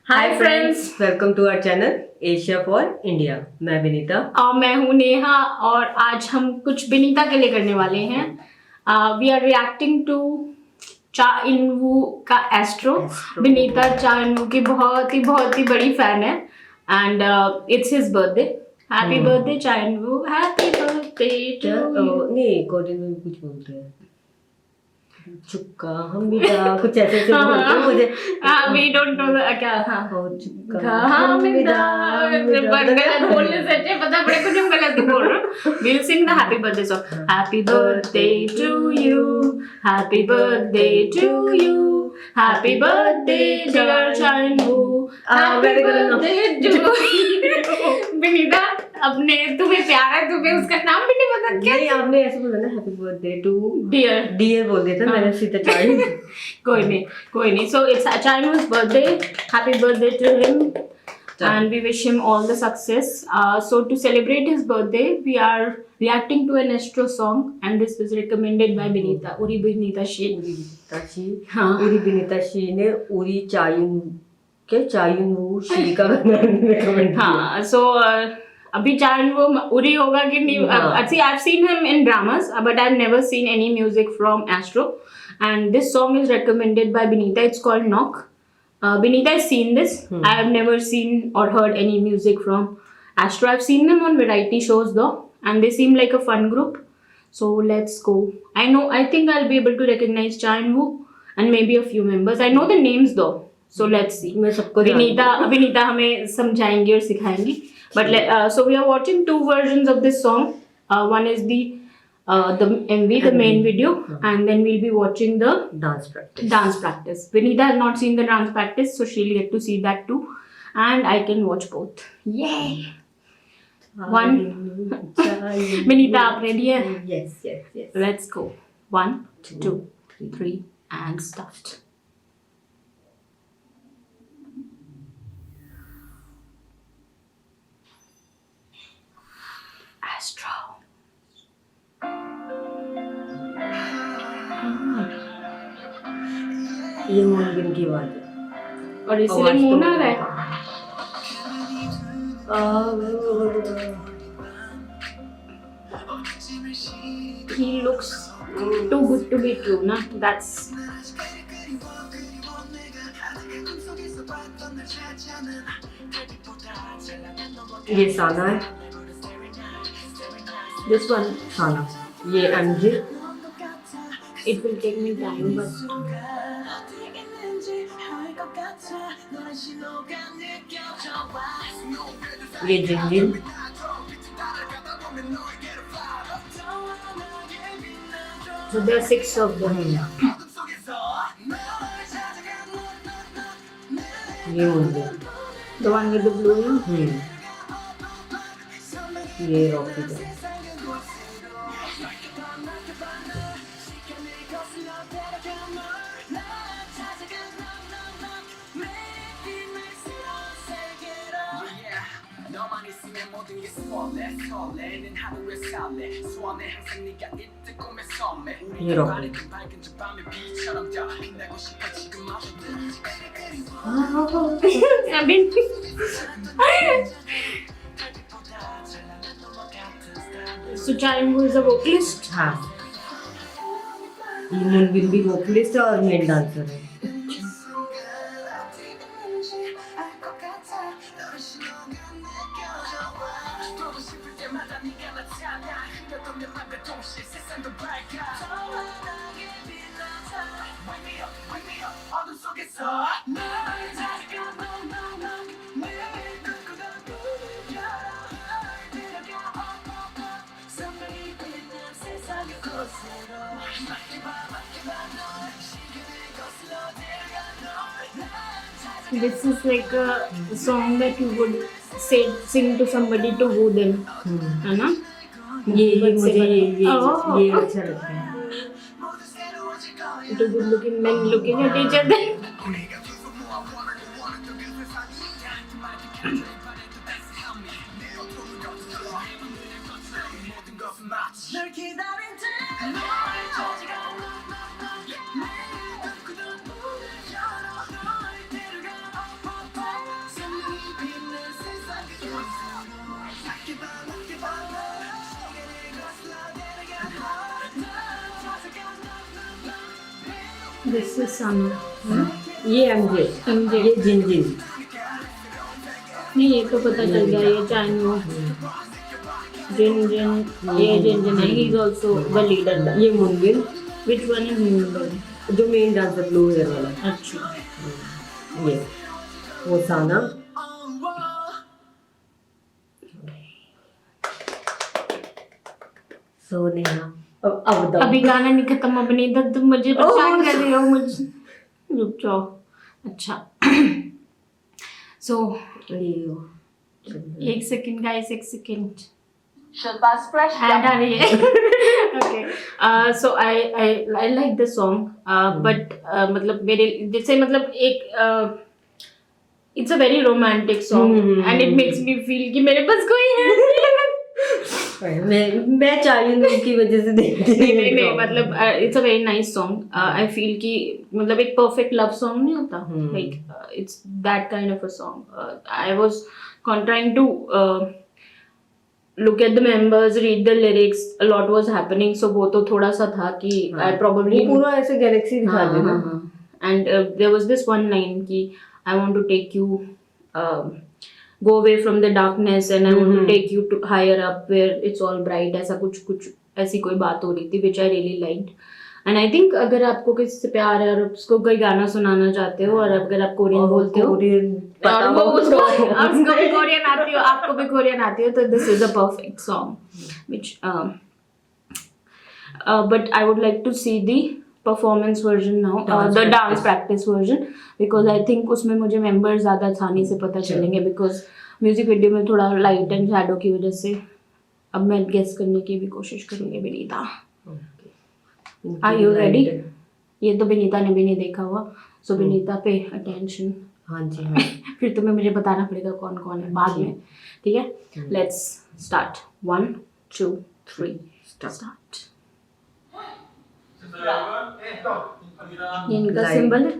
Hi friends, welcome to our channel Asia for India. मैं विनीता और मैं हूँ नेहा और आज हम कुछ विनीता के लिए करने वाले हैं। वी आर रिएक्टिंग टू चा इनवू का एस्ट्रो। विनीता चा इनवू की बहुत ही बड़ी फैन है and it's his birthday. Happy birthday चा इनवू, हैप्पी बर्थडे टू। नहीं, कोरियन में कुछ बोलते हैं चुक्का हम विदा, कुछ ऐसे ऐसे बोलते हैं मुझे। वी डोंट नो क्या। हाँ हो चुक्का हम विदा, गलत बोलने से अच्छा पता पड़े कुछ हम गलत ही बोल रहे हैं। We'll sing the happy birthday song. Happy birthday to you, happy birthday to you, happy birthday dear Chandu, happy birthday to you. Vinita, अपने तुम्हें प्यार है, तुम्हें उसका नाम भी नहीं पता क्या? नहीं, आपने ऐसे बोला ना happy birthday to dear. Dear बोल दिया था मैंने सीधा चाइल्ड। कोई नहीं। So it's Chandu's birthday. Happy birthday to him. And we wish him all the success. So to celebrate his birthday, we are reacting to an Astro song, and this was recommended by Vinita, Uri Vinita Shi. हाँ. Uri Vinita she ने उरी चायुन वो she का गाना recommend किया। हाँ, so अभी चायन वो उरी होगा कि नहीं? See, I've seen him in dramas, but I've never seen any music from Astro. And this song is recommended by Vinita. It's called Knock. Vinita has seen this. I have never seen or heard any music from Astro. I've seen them on variety shows though, and they seem like a fun group. So let's go. I think I'll be able to recognize Cha In-woo and maybe a few members. I know the names though. So let's see. मैं सबको विनीता हमें समझाएंगी और सिखाएंगी. But so we are watching two versions of this song. One is the MV, the main video, and then we'll be watching the dance practice. Vinita has not seen the dance practice, so she'll get to see that too, and I can watch both. Yay! One. Vinita, आप ready है? Yes. Let's go. 1, 2, 3, and start. Astro. ये मोनबिन की आवाज है और इसलिए मुंह ना रहा है। He looks too good to be true, na? That's. ये साना है, This one. साना ये MJ. It will take me time, but. ये जिंजिन। So there are 6 of them. ये मोनबिन। The one with the blue. ये रॉकी है। ये रॉकी। अभी So Cha In-woo is a vocalist. हाँ, ये मोनबिन भी वोकलिस्ट है और मेन डांसर है। This is like a song that you would sing to somebody to woo them, है ना? ये मुझे ये अच्छा लगता है। Two good looking men looking at each other. This is Sana, ये एमजे, एमजे। ये जिन। नहीं ये तो पता चल गया, ये चाइनो जिन, ये जिन है, he is also the leader. ये मुनबिन, व्हिच वन इज मून? जो मेन डांसर ब्लू हेयर वाला। अच्छा, ये वो साना। सो नेहा, अब दो। अभी गाना नहीं खत्म, अब नहीं तक तुम मुझे परेशान कर रही हो, मुझे रुक जाओ। अच्छा सो एक सेकंड गाइस, एक सेकंड, Shilpa's fresh ऐड आ रही है। Okay, so I like the song, but मतलब मेरे जैसे मतलब एक it's a very romantic song and it makes me feel कि मेरे पास कोई है। मैं चाइल्ड की वजह से देखती नहीं मतलब it's a very nice song. I feel कि मतलब एक परफेक्ट लव सॉन्ग नहीं होता, like it's that kind of a song. I was trying to look at the members, read the lyrics, a lot was happening, so वो तो थोड़ा सा था कि I probably वो पूरा ऐसे गैलेक्सी दिखा देना। and there was this one line कि I want to take you go away from the darkness and I want to take you to higher up where it's all bright, ऐसा कुछ ऐसी कोई बात हो रही थी which I really liked and I think अगर आपको किसी से प्यार है और उसको कोई गाना सुनाना चाहते हो और अगर आप कोरियन बोलते हो और वो उसको भी कोरियन आती हो, आपको भी कोरियन आती हो, तो this is a perfect song which but I would like to see the performance version now, the dance practice version, because I think उसमें मुझे मेंबर्स ज़्यादा आसानी से पता चलेंगे, because म्यूजिक वीडियो में थोड़ा लाइट एंड शैडो की वजह से अब मैं गेस करने की भी कोशिश करूँगी। Vinita, are you ready? ये तो विनीता ने भी नहीं देखा हुआ, सो विनीता पे अटेंशन। हाँ जी हाँ। फिर तुम्हें मुझे बताना पड़ेगा कौन कौन है बाद में, ठीक है? Let's start, 1 2 3 start. ये इनका सिंबल है।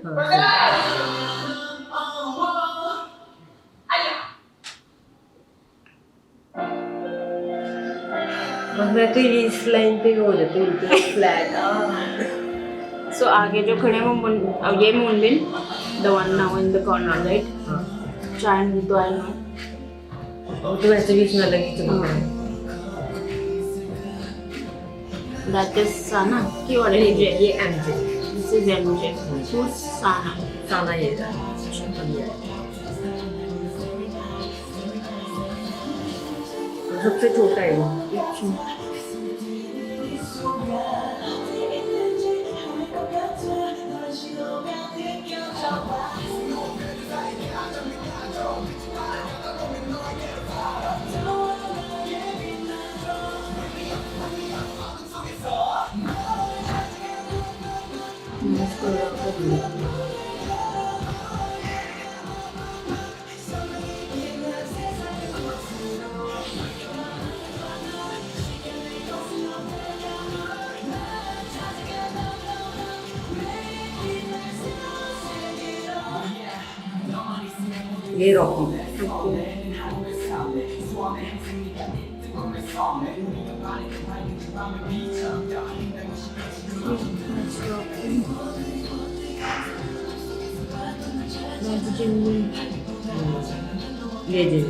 बस मैं तो ये इस लाइन पे हो जाती हूँ फ्लैट। सो आगे जो खड़े हैं वो ये Moonbin, the one now in the corner, right? चाइन तो आई नो, वो तो वैसे भी इसमें अलग ही चमक है। दैट इज साना की ऑलरेडी जे, ये MJ, this is MJ, who Sana? साना ये सबसे छोटा है वो। ये रॉकी ये जी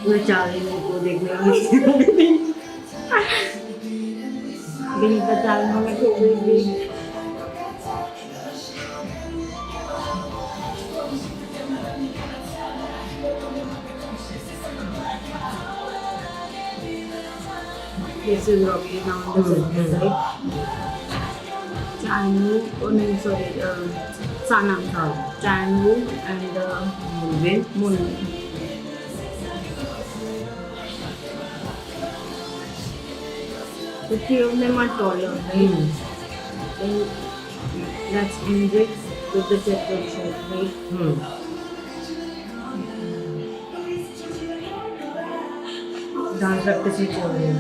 मैं चाह रही हूँ को देखने विनीता चाइना में खो गई थी। This is Rocky now on the second side. Chanwu, oh no, sorry, Sana. Chanwu and Moonbin. The three of them are taller, right? And that's MJ with the checkered shirt, right? Dance practice भी चल रही है।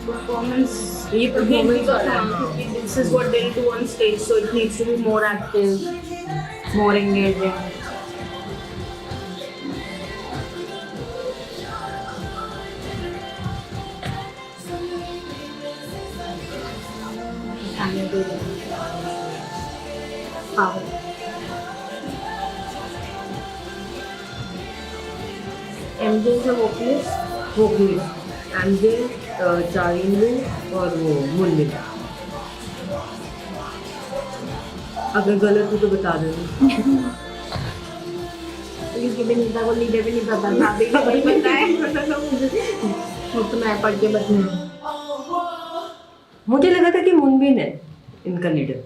Performance, this is what they'll do on stage, so it needs to be more active, more engaging. MJ से vocalist MJ, चारिंदू और वो मुन्नी। अगर गलत हो तो बता देना। क्योंकि विनीता को लीडर भी नहीं पता था, अभी को नहीं पता है। वो तो मैं पढ़ के बता। मुझे लगा था कि मुनबिन है इनका leader.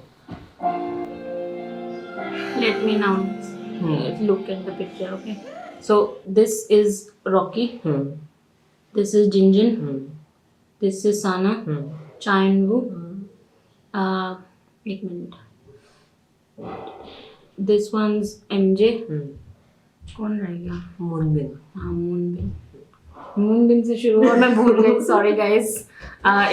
Let me now look at the picture, okay? So this is Rocky, this is Jinjin, this is Sana, Chayanwu. एक मिनट, this one's MJ. कौन रह गया? मुनबिन। हाँ, मूनबिन से शुरू हुआ, मैं भूल गई, sorry guys.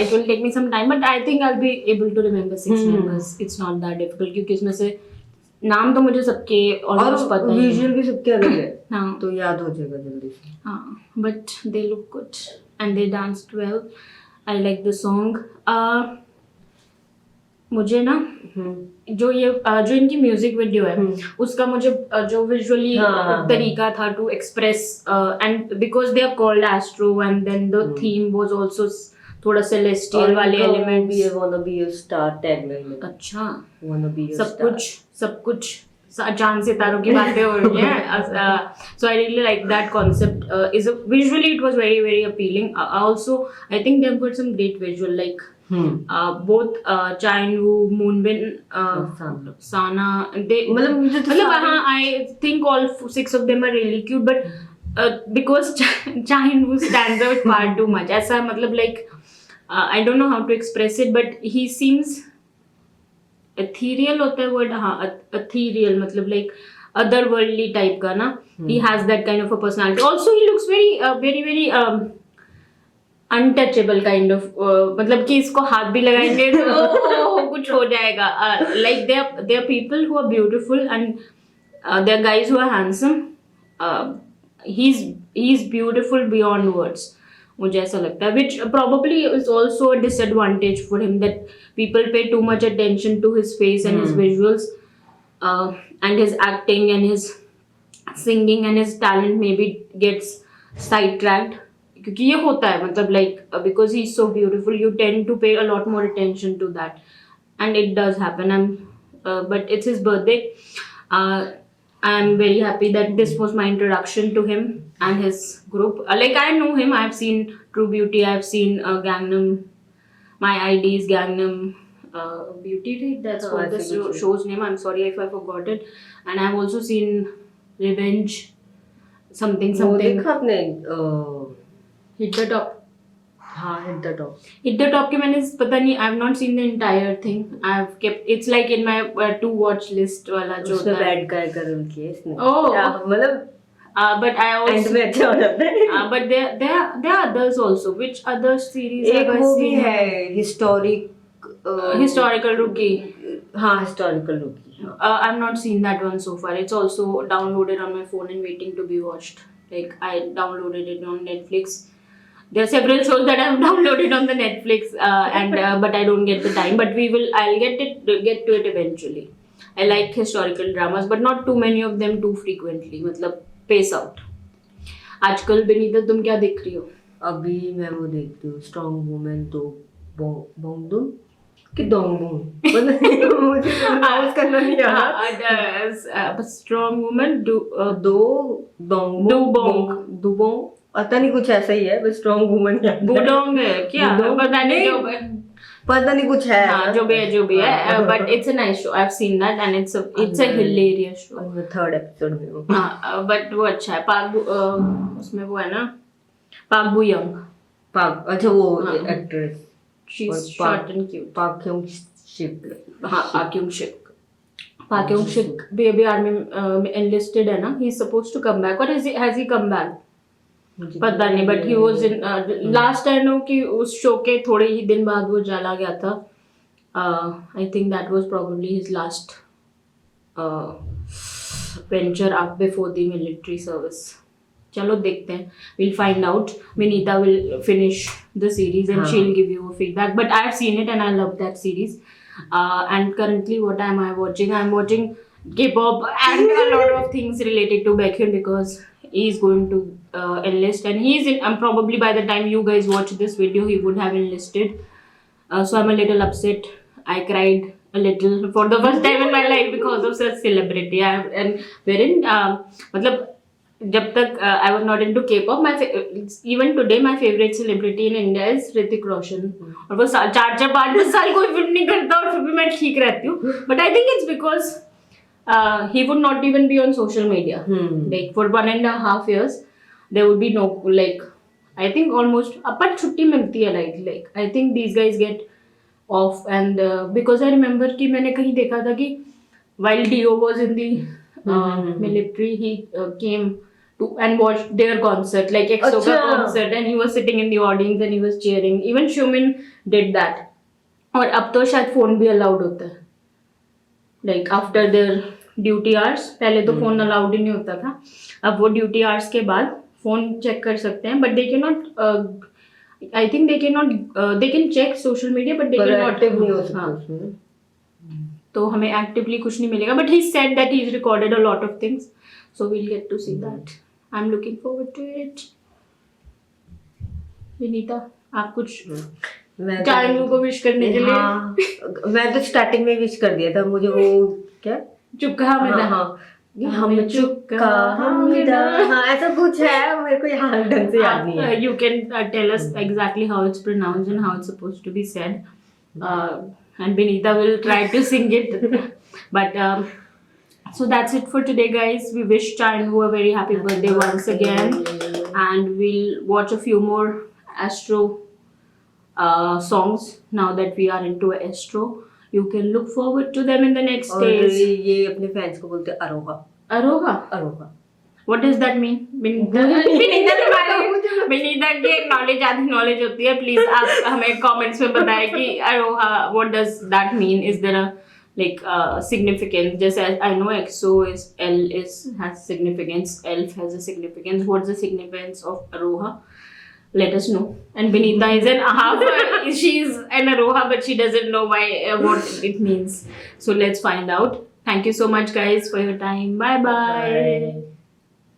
It will take me some time, but I think I'll be able to remember 6 members. It's not that difficult क्योंकि इसमें से नाम तो मुझे सबके ऑलमोस्ट पता है, विजुअल भी सबके अलग है। हाँ, तो याद हो जाएगा जल्दी से। हाँ, but they look good and they danced well. I like the song. मुझे ना जो इनकी म्यूजिक वीडियो है उसका मुझे जो विजुअली तरीका था to express, and because they are called astro and then the theme was also थोड़ा सेलेस्टियल वाले एलिमेंट्स। ये wanna be a star tagline. अच्छा, वांना बी अ सब कुछ चांद सितारों की बातें हो रही हैं। So I really like that concept. Is visually it was very very appealing. Also I think they have got some great visual like both Chayanwu, Moonbin, Sana. They I think all 6 of them are really cute, but because Chayanwu stands out far too much. ऐसा मतलब like I don't know how to express it, but he seems ethereal होता है word, हाँ, ethereal मतलब like otherworldly type का ना. He has that kind of a personality. Also he looks very untouchable kind of, मतलब कि इसको हाथ भी लगाएंगे तो कुछ हो जाएगा. Like there are people who are beautiful and there are guys who are handsome. He is beautiful beyond words. मुझे ऐसा लगता है, विच probably is also a disadvantage for him, that people pay too much attention to his face and his visuals, and his acting and his singing and his talent maybe gets sidetracked. क्योंकि ये होता है, मतलब like because he is so beautiful you tend to pay a lot more attention to that, and it does happen. But it's his birthday. I'm very happy that this was my introduction to him and his group. Like I know him, I've seen True Beauty, I've seen Gangnam, My ID's Gangnam Beauty, right? That's what the show's name. I'm sorry if I forgot it. And I've also seen Revenge something. वो देखा आपने Hit the Top. हाँ, Hit the Top. Hit the Top के मैंने पता नहीं, I've not seen the entire thing. I've kept, it's like in my to watch list वाला जो उसमें बैड गाय का रोल किया इसने. मतलब but I also एंड में अच्छा हो जाता है. but there are others also. Which other series एक have I वो भी seen? है Historical Rookie. हाँ, Historical Rookie. I've not seen that one so far. It's also downloaded on my phone and waiting to be watched. Like I downloaded it on Netflix. There are several shows that I've downloaded on the Netflix, but I don't get the time. But I'll get to it eventually. I like historical dramas, but not too many of them too frequently. मतलब pace out. आजकल बिनीता तुम क्या देख रही हो? अभी मैं वो देखती हूँ स्ट्रॉन्ग वुमेन तो बोंगडुम कि डोंगबुम. मुझे प्रोनाउंस करना नहीं आता. स्ट्रॉन्ग वुमेन दुबोंग पता नहीं कुछ ऐसा ही है, बस स्ट्रॉन्ग वुमन क्या बुडोंग है क्या, पता नहीं कुछ है. हाँ, जो भी है, but it's a nice show. I have seen that and it's a hilarious show. मैं 3rd एपिसोड में हूँ. हाँ, बट वो अच्छा है. उसमें वो है ना, पाक बू यंग. अच्छा, वो actress, she is short and cute. पाक क्योंग शिप. हाँ, पाक क्योंग शिप भी अभी आर्मी में एनलिस्टेड है ना. He is supposed to come back, और हैज ही कम बैक पता नहीं, but he was in last. I know कि उस शो के थोड़े ही दिन बाद वो चला गया था. I think that was probably his last venture up before the military service. चलो देखते हैं, we'll find out. Vinita will finish the series and she'll give you a feedback. But I've seen it and I love that series. And currently, what am I watching? I'm watching K-pop and a lot of things related to Baekhyun because he's going to enlist, and he's in. And probably by the time you guys watch this video, he would have enlisted. So I'm a little upset. I cried a little for the first time in my life because of such celebrity. And wherein, मतलब जब तक I was not into K-pop, even today my favorite celebrity in India is Hrithik Roshan. और वो 4-5 साल कोई film नहीं करता और फिर भी मैं ठीक रहती हूँ. But I think it's because he would not even be on social media. Like for 1.5 years, there would be no like. I think almost अपन छुट्टी मिलती है like I think these guys get off and because I remember कि मैंने कहीं देखा था कि while Dio was in the military, he came to and watched their concert like EXO का concert, and he was sitting in the audience and he was cheering. Even Xiumin did that. और अब तो शायद phone भी allowed होता है like after their duty hours. पहले तो फोन अलाउड ही नहीं होता था, अब वो ड्यूटी आवर्स के बाद फोन चेक कर सकते हैं, but they can not I think they can not they can check social media but they can not नहीं हो सकता उसमें. तो हमें एक्टिवली कुछ नहीं मिलेगा, but he said that he is recorded a lot of things, so we'll get to see that. I am looking forward to it. Vinita, आप कुछ जानू को विश करने के लिए? हाँ, मैं तो स्टार्टिंग में विश कर दिया था. मुझे वो क्या चुपका हमें हम चुपका हमदा, हाँ ऐसा कुछ है, मेरे को यहाँ ढंग से याद नहीं है. You can tell us exactly how it's pronounced and how it's supposed to be said. And Benita will try to sing it. But so that's it for today, guys. We wish Chanwu a very happy birthday once again. And we'll watch a few more Astro songs now that we are into Astro. You can look forward to them in the next और days. ये अपने fans को बोलते हैं अरोहा. अरोहा. What does that mean? Benita की एक knowledge आधी knowledge होती है. प्लीज आप हमें कमेंट्स में बताएं कि अरोहा what does that mean? Is there a like significance? जैसे I know EXO has significance, ELF has a significance. What's the significance of Aroha? Let us know. And Benita is she's an Aroha, but she doesn't know what it means. So let's find out. Thank you so much, guys, for your time. Bye. Bye.